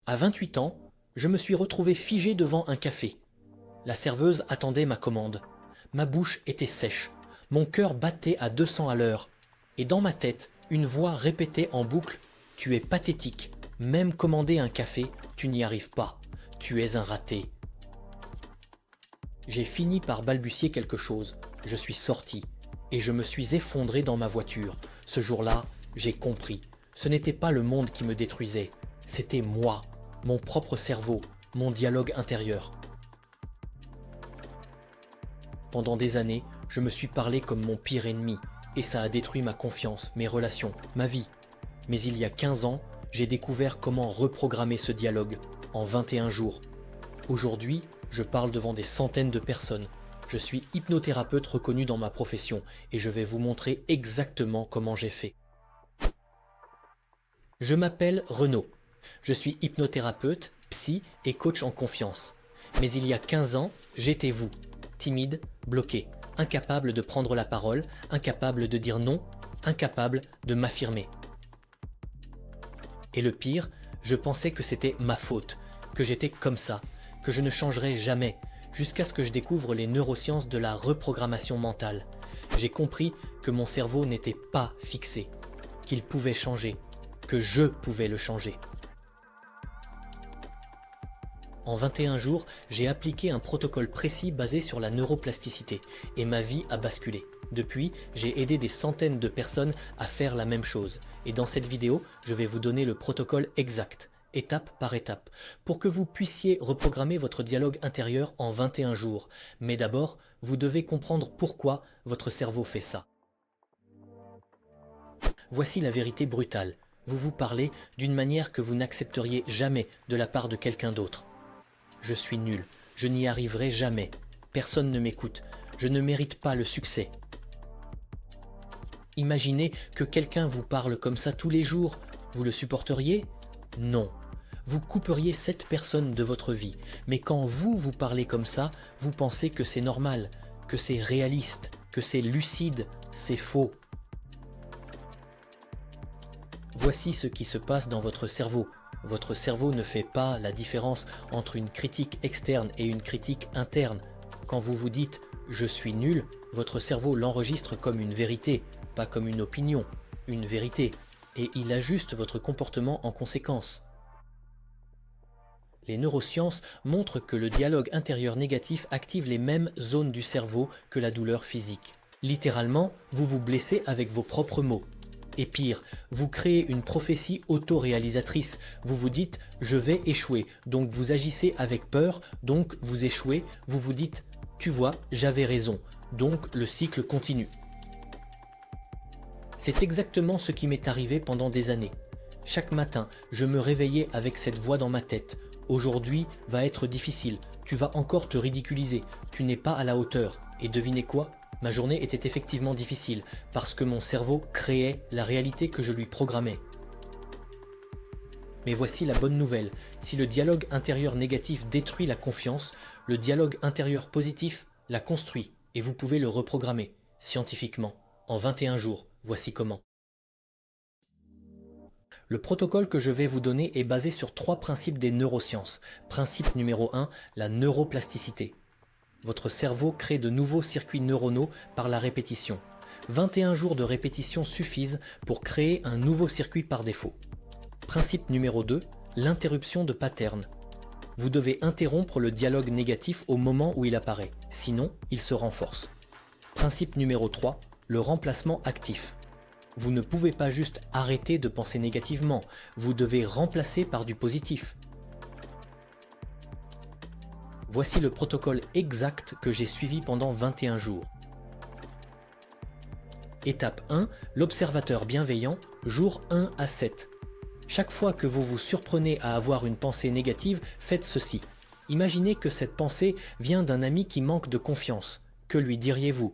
À 28 ans, je me suis retrouvé figé devant un café. La serveuse attendait ma commande. Ma bouche était sèche, mon cœur battait à 200 à l'heure. Et dans ma tête, une voix répétait en boucle: « Tu es pathétique, même commander un café, tu n'y arrives pas. Tu es un raté. » J'ai fini par balbutier quelque chose. Je suis sorti et je me suis effondré dans ma voiture. Ce jour-là, j'ai compris. Ce n'était pas le monde qui me détruisait. C'était moi, mon propre cerveau, mon dialogue intérieur. Pendant des années, je me suis parlé comme mon pire ennemi et ça a détruit ma confiance, mes relations, ma vie. Mais il y a 15 ans, j'ai découvert comment reprogrammer ce dialogue en 21 jours. Aujourd'hui, je parle devant des centaines de personnes. Je suis hypnothérapeute reconnu dans ma profession et je vais vous montrer exactement comment j'ai fait. Je m'appelle Renaud. Je suis hypnothérapeute, psy et coach en confiance. Mais il y a 15 ans, j'étais vous, timide, bloqué, incapable de prendre la parole, incapable de dire non, incapable de m'affirmer. Et le pire, je pensais que c'était ma faute, que j'étais comme ça, que je ne changerais jamais, jusqu'à ce que je découvre les neurosciences de la reprogrammation mentale. J'ai compris que mon cerveau n'était pas fixé, qu'il pouvait changer, que je pouvais le changer. En 21 jours, j'ai appliqué un protocole précis basé sur la neuroplasticité et ma vie a basculé. Depuis, j'ai aidé des centaines de personnes à faire la même chose. Et dans cette vidéo, je vais vous donner le protocole exact, étape par étape, pour que vous puissiez reprogrammer votre dialogue intérieur en 21 jours. Mais d'abord, vous devez comprendre pourquoi votre cerveau fait ça. Voici la vérité brutale. Vous vous parlez d'une manière que vous n'accepteriez jamais de la part de quelqu'un d'autre. Je suis nul, je n'y arriverai jamais, personne ne m'écoute, je ne mérite pas le succès. Imaginez que quelqu'un vous parle comme ça tous les jours, vous le supporteriez? Non. Vous couperiez cette personne de votre vie, mais quand vous parlez comme ça, vous pensez que c'est normal, que c'est réaliste, que c'est lucide, c'est faux. Voici ce qui se passe dans votre cerveau. Votre cerveau ne fait pas la différence entre une critique externe et une critique interne. Quand vous vous dites « je suis nul », votre cerveau l'enregistre comme une vérité, pas comme une opinion, une vérité, et il ajuste votre comportement en conséquence. Les neurosciences montrent que le dialogue intérieur négatif active les mêmes zones du cerveau que la douleur physique. Littéralement, vous vous blessez avec vos propres mots. Et pire, vous créez une prophétie auto-réalisatrice. Vous vous dites « je vais échouer », donc vous agissez avec peur, donc vous échouez, vous vous dites « tu vois, j'avais raison », donc le cycle continue. C'est exactement ce qui m'est arrivé pendant des années. Chaque matin, je me réveillais avec cette voix dans ma tête. « Aujourd'hui va être difficile, tu vas encore te ridiculiser, tu n'es pas à la hauteur. » Et devinez quoi ? Ma journée était effectivement difficile parce que mon cerveau créait la réalité que je lui programmais. Mais voici la bonne nouvelle, si le dialogue intérieur négatif détruit la confiance, le dialogue intérieur positif la construit et vous pouvez le reprogrammer, scientifiquement, en 21 jours. Voici comment. Le protocole que je vais vous donner est basé sur 3 principes des neurosciences. Principe numéro 1, la neuroplasticité. Votre cerveau crée de nouveaux circuits neuronaux par la répétition. 21 jours de répétition suffisent pour créer un nouveau circuit par défaut. Principe numéro 2, l'interruption de pattern. Vous devez interrompre le dialogue négatif au moment où il apparaît, sinon il se renforce. Principe numéro 3, le remplacement actif. Vous ne pouvez pas juste arrêter de penser négativement, vous devez remplacer par du positif. Voici le protocole exact que j'ai suivi pendant 21 jours. Étape 1, l'observateur bienveillant, jour 1 à 7. Chaque fois que vous vous surprenez à avoir une pensée négative, faites ceci. Imaginez que cette pensée vient d'un ami qui manque de confiance. Que lui diriez-vous?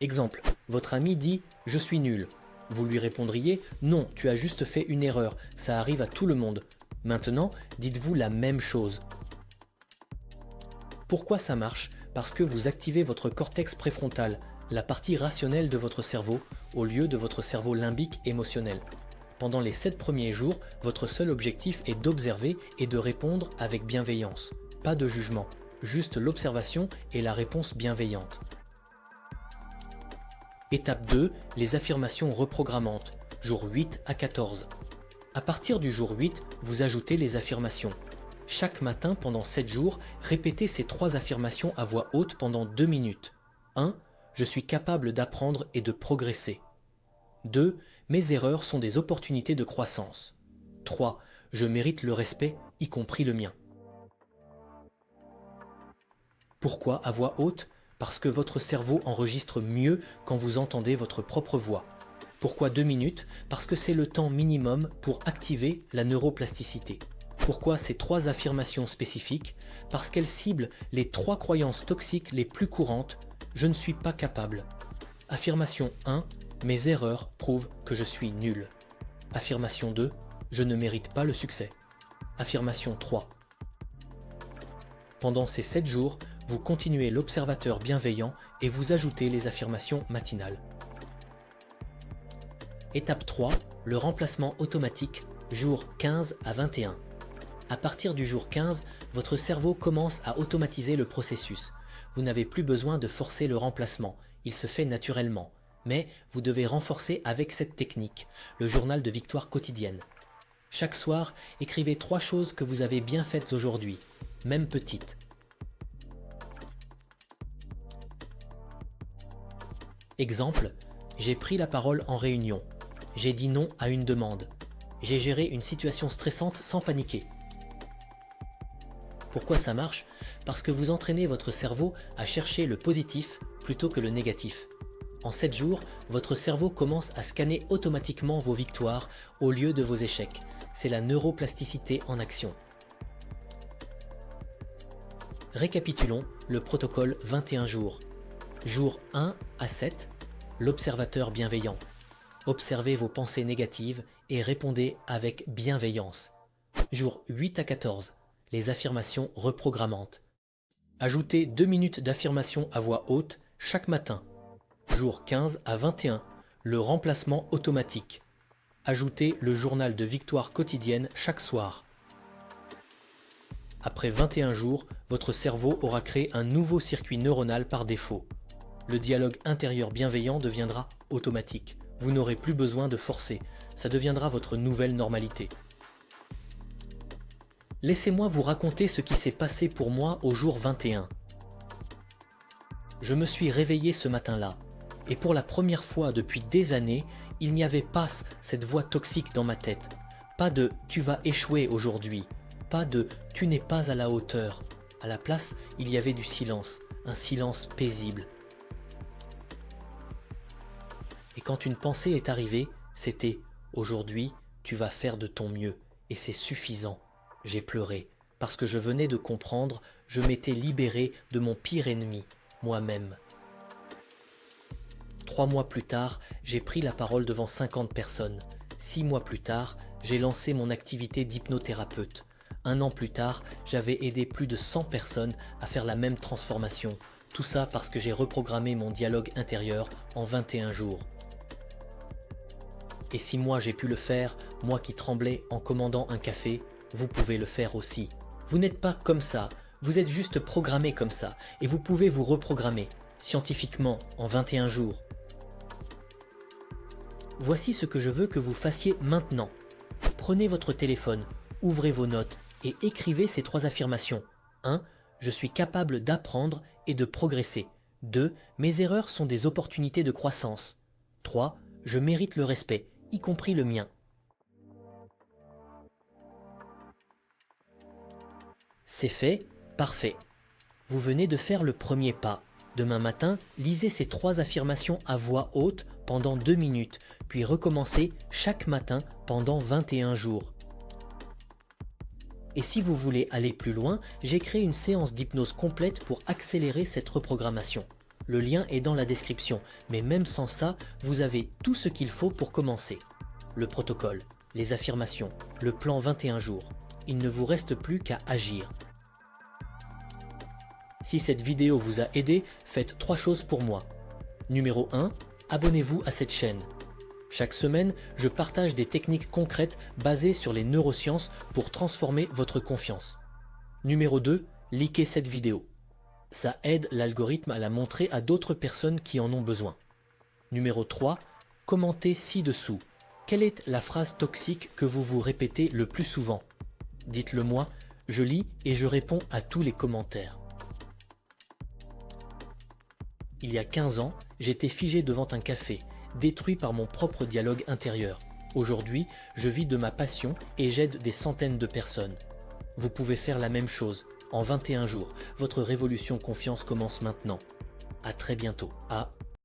Exemple, votre ami dit « je suis nul ». Vous lui répondriez « non, tu as juste fait une erreur, ça arrive à tout le monde ». Maintenant, dites-vous la même chose. Pourquoi ça marche? Parce que vous activez votre cortex préfrontal, la partie rationnelle de votre cerveau, au lieu de votre cerveau limbique émotionnel. Pendant les 7 premiers jours, votre seul objectif est d'observer et de répondre avec bienveillance. Pas de jugement, juste l'observation et la réponse bienveillante. Étape 2, les affirmations reprogrammantes, jour 8 à 14. À partir du jour 8, vous ajoutez les affirmations. Chaque matin pendant 7 jours, répétez ces 3 affirmations à voix haute pendant 2 minutes. 1. Je suis capable d'apprendre et de progresser. 2. Mes erreurs sont des opportunités de croissance. 3. Je mérite le respect, y compris le mien. Pourquoi à voix haute? Parce que votre cerveau enregistre mieux quand vous entendez votre propre voix. Pourquoi 2 minutes? Parce que c'est le temps minimum pour activer la neuroplasticité. Pourquoi ces 3 affirmations spécifiques? Parce qu'elles ciblent les 3 croyances toxiques les plus courantes. Je ne suis pas capable. Affirmation 1. Mes erreurs prouvent que je suis nul. Affirmation 2. Je ne mérite pas le succès. Affirmation 3. Pendant ces 7 jours, vous continuez l'observateur bienveillant et vous ajoutez les affirmations matinales. Étape 3. Le remplacement automatique, jour 15 à 21. À partir du jour 15, votre cerveau commence à automatiser le processus. Vous n'avez plus besoin de forcer le remplacement, il se fait naturellement. Mais vous devez renforcer avec cette technique, le journal de victoire quotidienne. Chaque soir, écrivez 3 choses que vous avez bien faites aujourd'hui, même petites. Exemple, j'ai pris la parole en réunion. J'ai dit non à une demande. J'ai géré une situation stressante sans paniquer. Pourquoi ça marche? Parce que vous entraînez votre cerveau à chercher le positif plutôt que le négatif. En 7 jours, votre cerveau commence à scanner automatiquement vos victoires au lieu de vos échecs. C'est la neuroplasticité en action. Récapitulons le protocole 21 jours. Jour 1 à 7, l'observateur bienveillant. Observez vos pensées négatives et répondez avec bienveillance. Jour 8 à 14, les affirmations reprogrammantes. Ajoutez 2 minutes d'affirmation à voix haute chaque matin. Jour 15 à 21, le remplacement automatique. Ajoutez le journal de victoire quotidienne chaque soir. Après 21 jours, votre cerveau aura créé un nouveau circuit neuronal par défaut. Le dialogue intérieur bienveillant deviendra automatique. Vous n'aurez plus besoin de forcer, ça deviendra votre nouvelle normalité. Laissez-moi vous raconter ce qui s'est passé pour moi au jour 21. Je me suis réveillé ce matin-là, et pour la première fois depuis des années, il n'y avait pas cette voix toxique dans ma tête. Pas de « tu vas échouer aujourd'hui », pas de « tu n'es pas à la hauteur ». À la place, il y avait du silence, un silence paisible. Et quand une pensée est arrivée, c'était « aujourd'hui, tu vas faire de ton mieux, et c'est suffisant ». J'ai pleuré, parce que je venais de comprendre, je m'étais libéré de mon pire ennemi, moi-même. 3 mois plus tard, j'ai pris la parole devant 50 personnes. 6 mois plus tard, j'ai lancé mon activité d'hypnothérapeute. 1 an plus tard, j'avais aidé plus de 100 personnes à faire la même transformation. Tout ça parce que j'ai reprogrammé mon dialogue intérieur en 21 jours. Et si moi j'ai pu le faire, moi qui tremblais en commandant un café, vous pouvez le faire aussi. Vous n'êtes pas comme ça, vous êtes juste programmé comme ça, et vous pouvez vous reprogrammer, scientifiquement, en 21 jours. Voici ce que je veux que vous fassiez maintenant. Prenez votre téléphone, ouvrez vos notes et écrivez ces 3 affirmations. 1. Je suis capable d'apprendre et de progresser. 2. Mes erreurs sont des opportunités de croissance. 3. Je mérite le respect, y compris le mien. C'est fait, parfait. Vous venez de faire le premier pas. Demain matin, lisez ces 3 affirmations à voix haute pendant 2 minutes, puis recommencez chaque matin pendant 21 jours. Et si vous voulez aller plus loin, j'ai créé une séance d'hypnose complète pour accélérer cette reprogrammation. Le lien est dans la description, mais même sans ça, vous avez tout ce qu'il faut pour commencer. Le protocole, les affirmations, le plan 21 jours. Il ne vous reste plus qu'à agir. Si cette vidéo vous a aidé, faites 3 choses pour moi. Numéro 1. Abonnez-vous à cette chaîne. Chaque semaine, je partage des techniques concrètes basées sur les neurosciences pour transformer votre confiance. Numéro 2. Likez cette vidéo. Ça aide l'algorithme à la montrer à d'autres personnes qui en ont besoin. Numéro 3. Commentez ci-dessous. Quelle est la phrase toxique que vous vous répétez le plus souvent? Dites-le moi, je lis et je réponds à tous les commentaires. Il y a 15 ans, j'étais figé devant un café, détruit par mon propre dialogue intérieur. Aujourd'hui, je vis de ma passion et j'aide des centaines de personnes. Vous pouvez faire la même chose. En 21 jours, votre révolution confiance commence maintenant. À très bientôt.